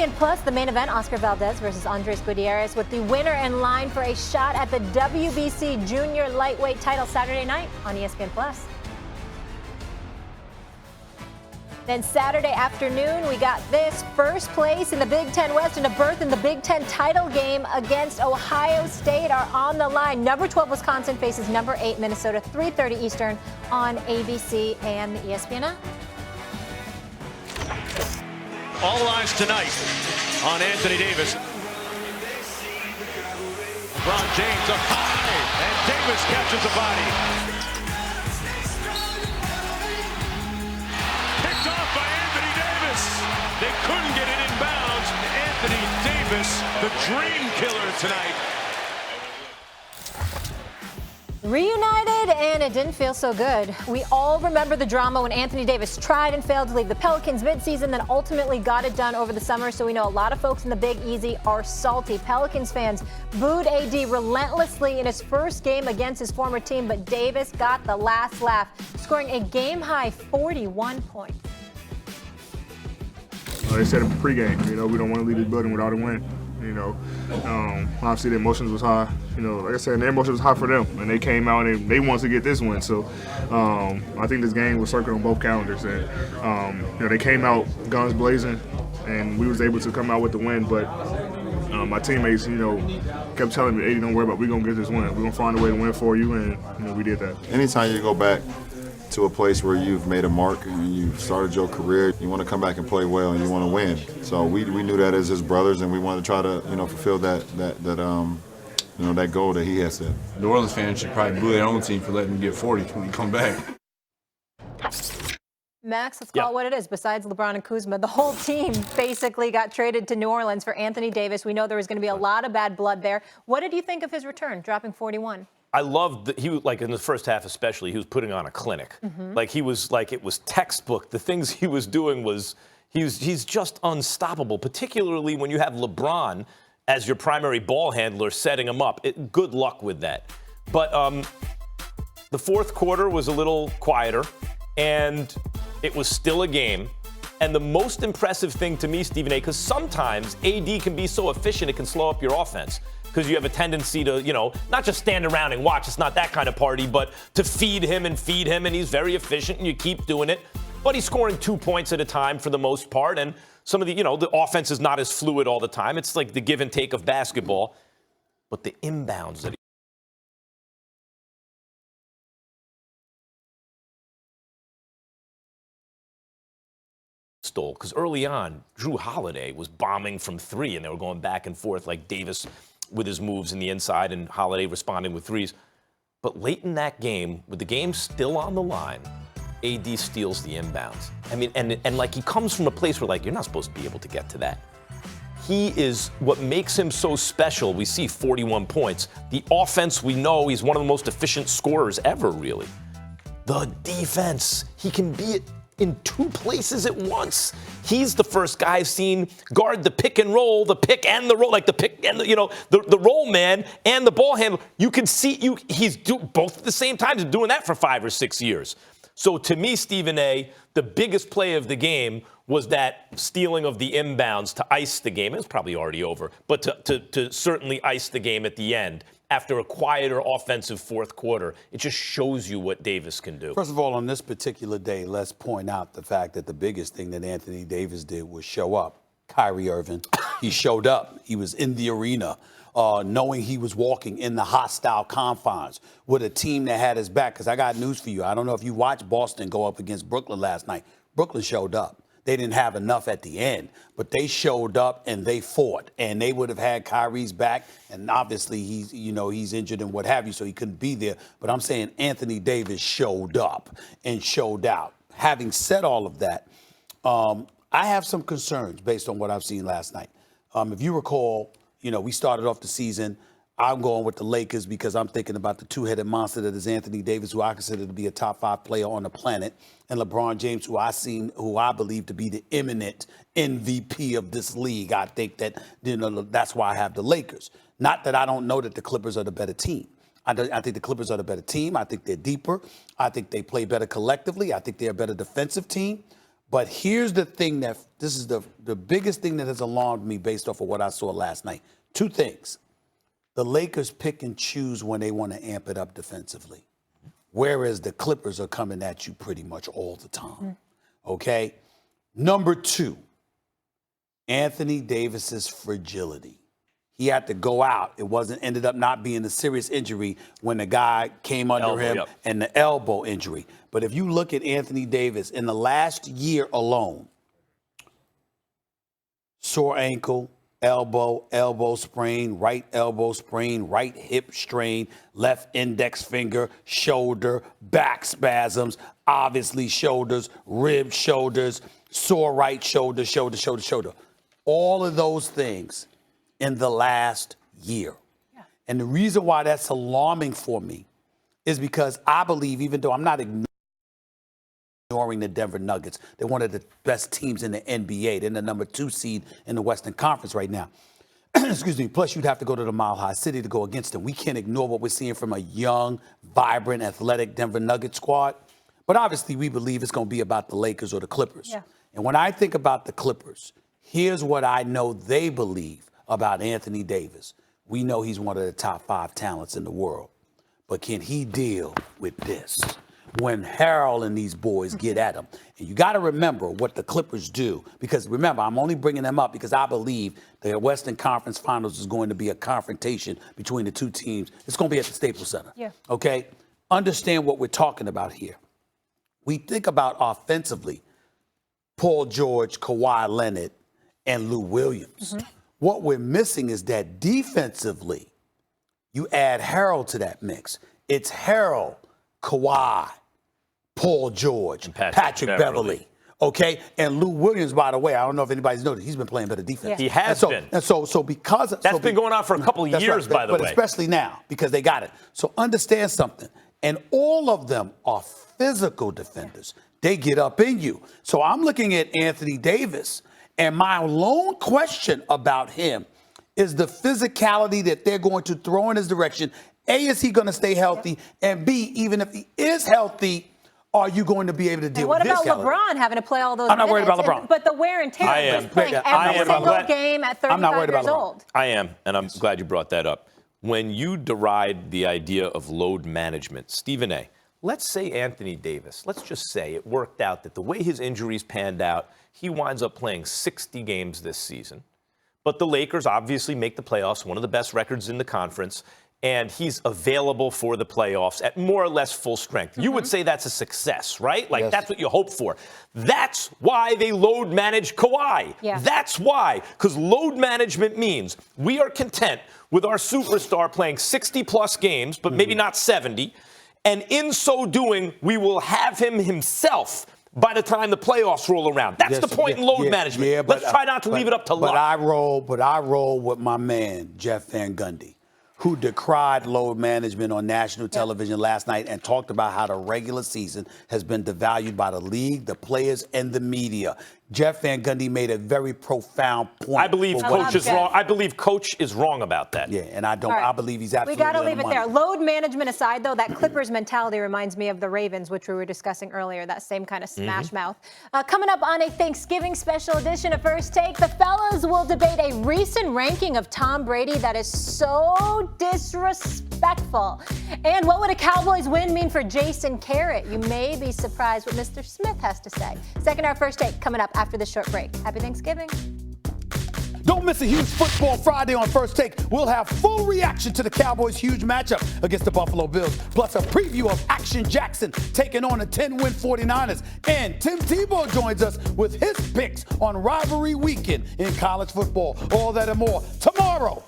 ESPN Plus, the main event, Oscar Valdez versus Andres Gutierrez, with the winner in line for a shot at the WBC Junior Lightweight title Saturday night on ESPN Plus. Then Saturday afternoon, we got this. First place in the Big Ten West and a berth in the Big Ten title game against Ohio State are on the line. Number 12 Wisconsin faces number 8 Minnesota, 3:30 Eastern on ABC and the ESPN app. All eyes tonight on Anthony Davis. LeBron James up high, and Davis catches a body. Picked off by Anthony Davis. They couldn't get it inbounds. Anthony Davis, the dream killer tonight. Reunited, and it didn't feel so good. We all remember the drama when Anthony Davis tried and failed to leave the Pelicans midseason, then ultimately got it done over the summer. So we know a lot of folks in the Big Easy are salty. Pelicans fans booed AD relentlessly in his first game against his former team, but Davis got the last laugh, scoring a game-high 41 points. They said in pregame, we don't want to leave this building without a win. Obviously the emotions was high. Like I said, their emotions was high for them, and they came out and they wanted to get this win. So I think this game was circled on both calendars, and they came out guns blazing, and we was able to come out with the win. But my teammates, kept telling me, "Hey, don't worry about it. We're gonna get this win. We're gonna find a way to win for you," and we did that. Anytime you go back to a place where you've made a mark and you've started your career, you want to come back and play well and you want to win. So we knew that as his brothers, and we wanted to try to fulfill that goal that he has set. New Orleans fans should probably boo their own team for letting them get 40 when he come back. Max, let's call it what it is. Besides LeBron and Kuzma, the whole team basically got traded to New Orleans for Anthony Davis. We know there was going to be a lot of bad blood there. What did you think of his return, dropping 41? I loved that he was, like, in the first half especially, he was putting on a clinic. Like, he was like, it was textbook. The things he was doing was, he's just unstoppable, particularly when you have LeBron as your primary ball handler setting him up. Good luck with that. But the fourth quarter was a little quieter, and it was still a game. And the most impressive thing to me, Stephen A., because sometimes AD can be so efficient it can slow up your offense, because you have a tendency to, not just stand around and watch. It's not that kind of party, but to feed him, and he's very efficient, and you keep doing it. But he's scoring 2 points at a time for the most part, and some of the, the offense is not as fluid all the time. It's like the give and take of basketball. But the inbounds that he stole, because early on, Drew Holiday was bombing from three, and they were going back and forth, like Davis with his moves in the inside and Holiday responding with threes. But late in that game, with the game still on the line, AD steals the inbounds. I mean, and like, he comes from a place where, like, you're not supposed to be able to get to that. He is what makes him so special. We see 41 points. The offense, we know he's one of the most efficient scorers ever, really. The defense, he can be in two places at once. He's the first guy I've seen guard the pick and roll, the pick and the roll, like the pick and the roll man and the ball handler. You can see he's both at the same time. He's been doing that for 5 or 6 years. So to me, Stephen A., the biggest play of the game was that stealing of the inbounds to ice the game. It was probably already over, but to certainly ice the game at the end after a quieter offensive fourth quarter. It just shows you what Davis can do. First of all, on this particular day, let's point out the fact that the biggest thing that Anthony Davis did was show up. Kyrie Irving, he showed up. He was in the arena, knowing he was walking in the hostile confines with a team that had his back. Because I got news for you. I don't know if you watched Boston go up against Brooklyn last night. Brooklyn showed up. They didn't have enough at the end, but they showed up and they fought, and they would have had Kyrie's back. And obviously he's injured and what have you, so he couldn't be there. But I'm saying Anthony Davis showed up and showed out. Having said all of that, I have some concerns based on what I've seen last night. If you recall, we started off the season. I'm going with the Lakers because I'm thinking about the two-headed monster that is Anthony Davis, who I consider to be a top 5 player on the planet, and LeBron James, who I believe to be the imminent MVP of this league. I think that that's why I have the Lakers. Not that I don't know that the Clippers are the better team. I think the Clippers are the better team. I think they're deeper. I think they play better collectively. I think they're a better defensive team. But here's the thing this is the biggest thing that has alarmed me based off of what I saw last night. Two things. The Lakers pick and choose when they want to amp it up defensively, whereas the Clippers are coming at you pretty much all the time. Okay? Number two, Anthony Davis's fragility. He had to go out. It ended up not being a serious injury when the guy came under him and the elbow injury. But if you look at Anthony Davis in the last year alone, sore ankle, elbow sprain, right hip strain, left index finger, shoulder, back spasms, obviously shoulders, ribs, shoulders, sore right shoulder. All of those things in the last year. Yeah. And the reason why that's alarming for me is because I believe, even though I'm not ignoring the Denver Nuggets, they're one of the best teams in the NBA. They're the number 2 seed in the Western Conference right now. Excuse me. Plus, you'd have to go to the Mile High City to go against them. We can't ignore what we're seeing from a young, vibrant, athletic Denver Nuggets squad. But obviously, we believe it's going to be about the Lakers or the Clippers. Yeah. And when I think about the Clippers, here's what I know they believe about Anthony Davis. We know he's one of the top 5 talents in the world. But can he deal with this when Harold and these boys get at him? And you got to remember what the Clippers do. Because remember, I'm only bringing them up because I believe the Western Conference Finals is going to be a confrontation between the two teams. It's going to be at the Staples Center. Yeah. Okay? Understand what we're talking about here. We think about offensively, Paul George, Kawhi Leonard, and Lou Williams. Mm-hmm. What we're missing is that defensively, you add Harold to that mix. It's Harold, Kawhi, Paul George, and Patrick Beverley. Okay? And Lou Williams, by the way, I don't know if anybody's noticed, he's been playing better defense. Yeah. He has been. And so because that's been going on for a couple of years, by the way. But especially now, because they got it. So understand something. And all of them are physical defenders. They get up in you. So I'm looking at Anthony Davis. And my lone question about him is the physicality that they're going to throw in his direction. A, is he going to stay healthy? And B, even if he is healthy, are you going to be able to deal with his caliber? What about LeBron having to play all those I'm not worried about LeBron. But the wear and tear of playing every single game at 35 years old. I am, and I'm glad you brought that up. When you deride the idea of load management, Stephen A., let's say Anthony Davis, let's just say it worked out that the way his injuries panned out, he winds up playing 60 games this season. But the Lakers obviously make the playoffs, one of the best records in the conference, and he's available for the playoffs at more or less full strength. Mm-hmm. You would say that's a success, right? Like, that's what you hope for. That's why they load manage Kawhi. Yeah. That's why. Because load management means we are content with our superstar playing 60-plus games, but maybe not 70. And in so doing, we will have him himself by the time the playoffs roll around. That's the point in load management. Yeah, but, let's try not to leave it up to luck. But I roll with my man, Jeff Van Gundy, who decried load management on national television last night and talked about how the regular season has been devalued by the league, the players, and the media. Jeff Van Gundy made a very profound point. I believe Coach is wrong. I believe Coach is wrong about that. Yeah, and I don't. Right. I believe he's absolutely. We got to leave it there. Load management aside, though, that Clippers mentality reminds me of the Ravens, which we were discussing earlier. That same kind of smash mouth. Coming up on a Thanksgiving special edition of First Take, the fellas will debate a recent ranking of Tom Brady that is so disrespectful. And what would a Cowboys win mean for Jason Garrett? You may be surprised what Mr. Smith has to say. Second hour First Take coming up after this short break. Happy Thanksgiving. Don't miss a huge Football Friday on First Take. We'll have full reaction to the Cowboys' huge matchup against the Buffalo Bills, plus a preview of Action Jackson taking on the 10-win 49ers. And Tim Tebow joins us with his picks on rivalry weekend in college football. All that and more tomorrow